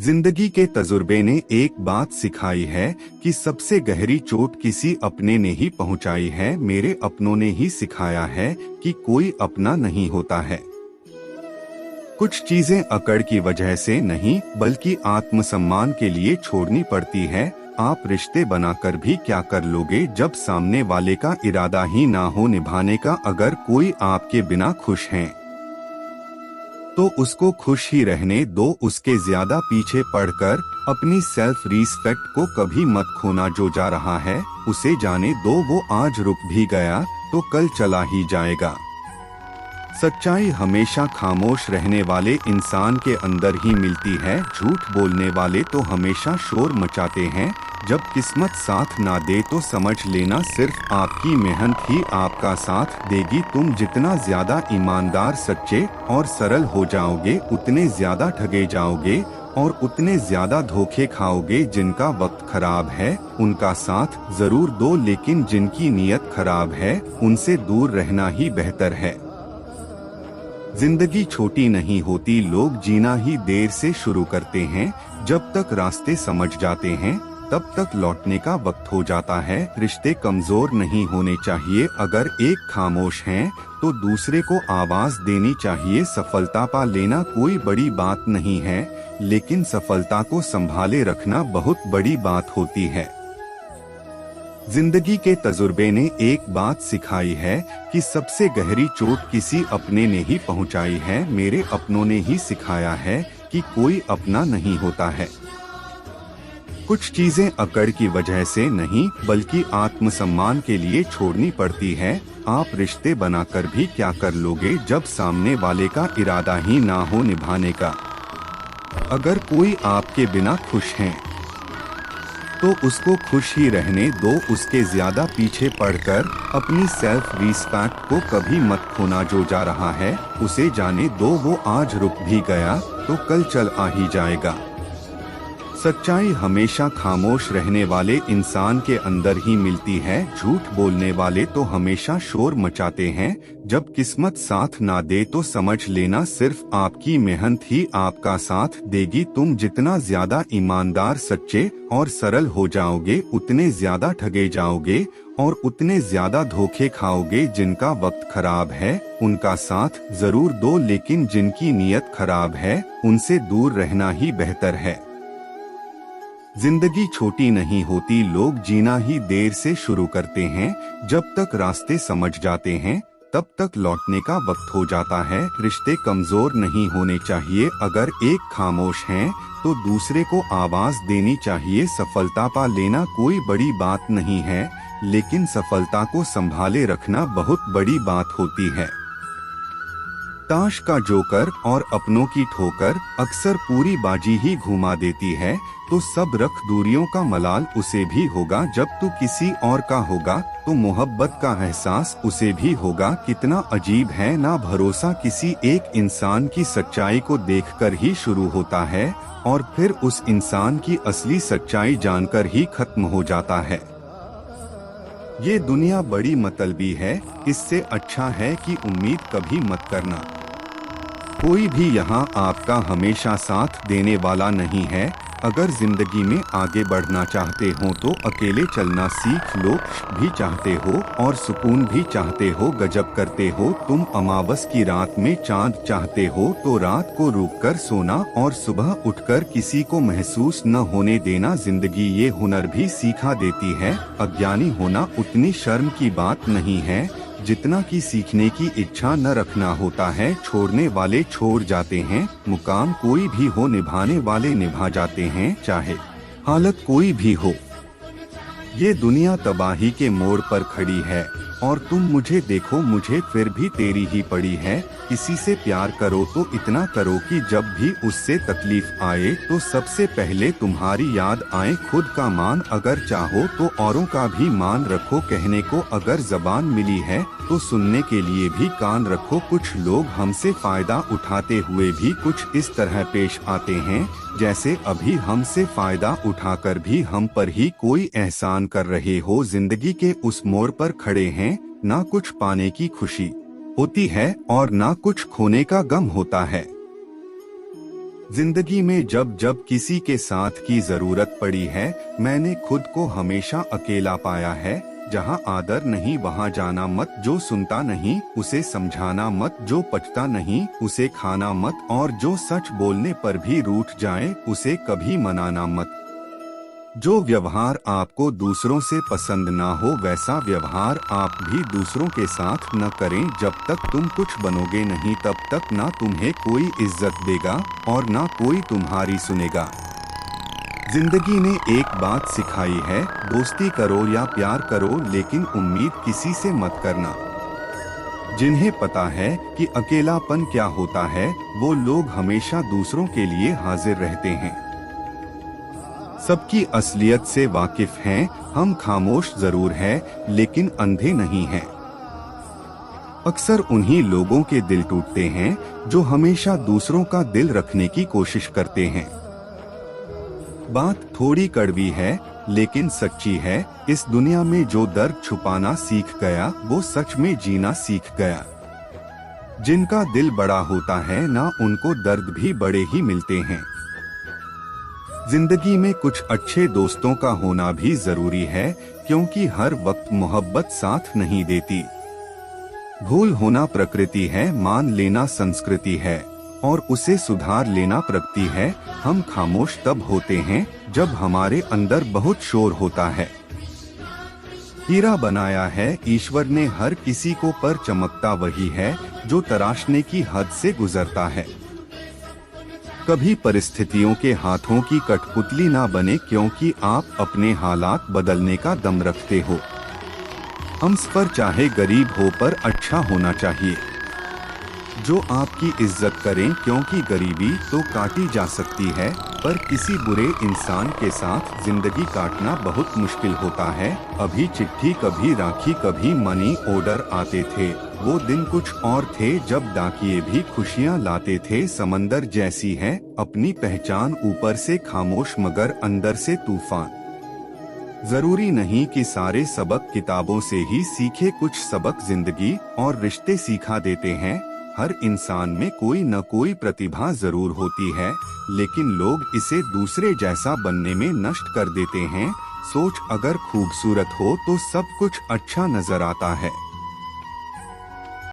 जिंदगी के तजुर्बे ने एक बात सिखाई है कि सबसे गहरी चोट किसी अपने ने ही पहुंचाई है। मेरे अपनों ने ही सिखाया है कि कोई अपना नहीं होता है। कुछ चीजें अकड़ की वजह से नहीं बल्कि आत्मसम्मान के लिए छोड़नी पड़ती है। आप रिश्ते बनाकर भी क्या कर लोगे जब सामने वाले का इरादा ही ना हो निभाने का। अगर कोई आपके बिना खुश है तो उसको खुश ही रहने दो। उसके ज्यादा पीछे पड़कर अपनी सेल्फ रिस्पेक्ट को कभी मत खोना। जो जा रहा है उसे जाने दो। वो आज रुक भी गया तो कल चला ही जाएगा। सच्चाई हमेशा खामोश रहने वाले इंसान के अंदर ही मिलती है। झूठ बोलने वाले तो हमेशा शोर मचाते हैं। जब किस्मत साथ ना दे तो समझ लेना सिर्फ आपकी मेहनत ही आपका साथ देगी। तुम जितना ज्यादा ईमानदार, सच्चे और सरल हो जाओगे उतने ज्यादा ठगे जाओगे और उतने ज्यादा धोखे खाओगे। जिनका वक्त खराब है उनका साथ जरूर दो, लेकिन जिनकी नीयत खराब है उनसे दूर रहना ही बेहतर है। जिंदगी छोटी नहीं होती, लोग जीना ही देर से शुरू करते हैं। जब तक रास्ते समझ जाते हैं तब तक लौटने का वक्त हो जाता है। रिश्ते कमजोर नहीं होने चाहिए। अगर एक खामोश है तो दूसरे को आवाज देनी चाहिए। सफलता पा लेना कोई बड़ी बात नहीं है, लेकिन सफलता को संभाले रखना बहुत बड़ी बात होती है। जिंदगी के तजुर्बे ने एक बात सिखाई है कि सबसे गहरी चोट किसी अपने ने ही पहुंचाई है। मेरे अपनों ने ही सिखाया है कि कोई अपना नहीं होता है। कुछ चीजें अकड़ की वजह से नहीं बल्कि आत्मसम्मान के लिए छोड़नी पड़ती है। आप रिश्ते बनाकर भी क्या कर लोगे जब सामने वाले का इरादा ही ना हो निभाने का। अगर कोई आपके बिना खुश है तो उसको खुश ही रहने दो। उसके ज्यादा पीछे पड़कर अपनी सेल्फ रिस्पेक्ट को कभी मत खोना। जो जा रहा है उसे जाने दो। वो आज रुक भी गया तो कल चल आ ही जाएगा। सच्चाई हमेशा खामोश रहने वाले इंसान के अंदर ही मिलती है। झूठ बोलने वाले तो हमेशा शोर मचाते हैं। जब किस्मत साथ ना दे तो समझ लेना सिर्फ आपकी मेहनत ही आपका साथ देगी। तुम जितना ज्यादा ईमानदार, सच्चे और सरल हो जाओगे उतने ज्यादा ठगे जाओगे और उतने ज्यादा धोखे खाओगे। जिनका वक्त खराब है उनका साथ जरूर दो, लेकिन जिनकी नीयत खराब है उनसे दूर रहना ही बेहतर है। जिंदगी छोटी नहीं होती, लोग जीना ही देर से शुरू करते हैं। जब तक रास्ते समझ जाते हैं तब तक लौटने का वक्त हो जाता है। रिश्ते कमजोर नहीं होने चाहिए। अगर एक खामोश है तो दूसरे को आवाज देनी चाहिए। सफलता पा लेना कोई बड़ी बात नहीं है, लेकिन सफलता को संभाले रखना बहुत बड़ी बात होती है। ताश का जोकर और अपनों की ठोकर अक्सर पूरी बाजी ही घुमा देती है। तो सब रख दूरियों का मलाल उसे भी होगा। जब तू किसी और का होगा तो मोहब्बत का एहसास उसे भी होगा। कितना अजीब है ना, भरोसा किसी एक इंसान की सच्चाई को देखकर ही शुरू होता है और फिर उस इंसान की असली सच्चाई जानकर ही खत्म हो जाता है। ये दुनिया बड़ी मतलबी है, इससे अच्छा है कि उम्मीद कभी मत करना। कोई भी यहाँ आपका हमेशा साथ देने वाला नहीं है। अगर जिंदगी में आगे बढ़ना चाहते हो तो अकेले चलना सीख लो। भी चाहते हो और सुकून भी चाहते हो, गजब करते हो तुम। अमावस की रात में चांद चाहते हो तो रात को रुककर सोना और सुबह उठकर किसी को महसूस न होने देना। जिंदगी ये हुनर भी सिखा देती है। अज्ञानी होना उतनी शर्म की बात नहीं है जितना कि सीखने की इच्छा न रखना होता है। छोड़ने वाले छोड़ जाते हैं, मुकाम कोई भी हो निभाने वाले निभा जाते हैं, चाहे हालत कोई भी हो। ये दुनिया तबाही के मोड़ पर खड़ी है और तुम मुझे देखो मुझे फिर भी तेरी ही पड़ी है। किसी से प्यार करो तो इतना करो कि जब भी उससे तकलीफ आए तो सबसे पहले तुम्हारी याद आए। खुद का मान अगर चाहो तो औरों का भी मान रखो। कहने को अगर जबान मिली है तो सुनने के लिए भी कान रखो। कुछ लोग हमसे फायदा उठाते हुए भी कुछ इस तरह पेश आते हैं जैसे अभी हमसे फायदा उठाकर भी हम पर ही कोई एहसान कर रहे हो। जिंदगी के उस मोड़ पर खड़े हैं, ना कुछ पाने की खुशी होती है और ना कुछ खोने का गम होता है। जिंदगी में जब जब किसी के साथ की जरूरत पड़ी है, मैंने खुद को हमेशा अकेला पाया है। जहाँ आदर नहीं वहाँ जाना मत, जो सुनता नहीं उसे समझाना मत, जो पचता नहीं उसे खाना मत, और जो सच बोलने पर भी रूठ जाए उसे कभी मनाना मत। जो व्यवहार आपको दूसरों से पसंद ना हो वैसा व्यवहार आप भी दूसरों के साथ न करें। जब तक तुम कुछ बनोगे नहीं तब तक ना तुम्हें कोई इज्जत देगा और ना कोई तुम्हारी सुनेगा। जिंदगी ने एक बात सिखाई है, दोस्ती करो या प्यार करो लेकिन उम्मीद किसी से मत करना। जिन्हें पता है कि अकेलापन क्या होता है, वो लोग हमेशा दूसरों के लिए हाजिर रहते हैं। सबकी असलियत से वाकिफ हैं, हम खामोश जरूर हैं लेकिन अंधे नहीं हैं। अक्सर उन्हीं लोगों के दिल टूटते हैं जो हमेशा दूसरों का दिल रखने की कोशिश करते हैं। बात थोड़ी कड़वी है लेकिन सच्ची है, इस दुनिया में जो दर्द छुपाना सीख गया वो सच में जीना सीख गया। जिनका दिल बड़ा होता है ना उनको दर्द भी बड़े ही मिलते हैं। जिंदगी में कुछ अच्छे दोस्तों का होना भी जरूरी है, क्योंकि हर वक्त मोहब्बत साथ नहीं देती। भूल होना प्रकृति है, मान लेना संस्कृति है और उसे सुधार लेना प्रगति है। हम खामोश तब होते हैं जब हमारे अंदर बहुत शोर होता है। हीरा बनाया है ईश्वर ने हर किसी को, पर चमकता वही है जो तराशने की हद से गुजरता है। कभी परिस्थितियों के हाथों की कठपुतली ना बने, क्योंकि आप अपने हालात बदलने का दम रखते हो। हम पर चाहे गरीब हो पर अच्छा होना चाहिए। जो आपकी इज्जत करें, क्योंकि गरीबी तो काटी जा सकती है पर किसी बुरे इंसान के साथ जिंदगी काटना बहुत मुश्किल होता है। अभी चिट्ठी कभी राखी कभी मनी ऑर्डर आते थे, वो दिन कुछ और थे जब डाकिये भी खुशियाँ लाते थे। समंदर जैसी है अपनी पहचान, ऊपर से खामोश मगर अंदर से तूफान। जरूरी नहीं कि सारे सबक किताबों से ही सीखे, कुछ सबक जिंदगी और रिश्ते सिखा देते हैं। हर इंसान में कोई न कोई प्रतिभा जरूर होती है, लेकिन लोग इसे दूसरे जैसा बनने में नष्ट कर देते हैं। सोच अगर खूबसूरत हो तो सब कुछ अच्छा नजर आता है।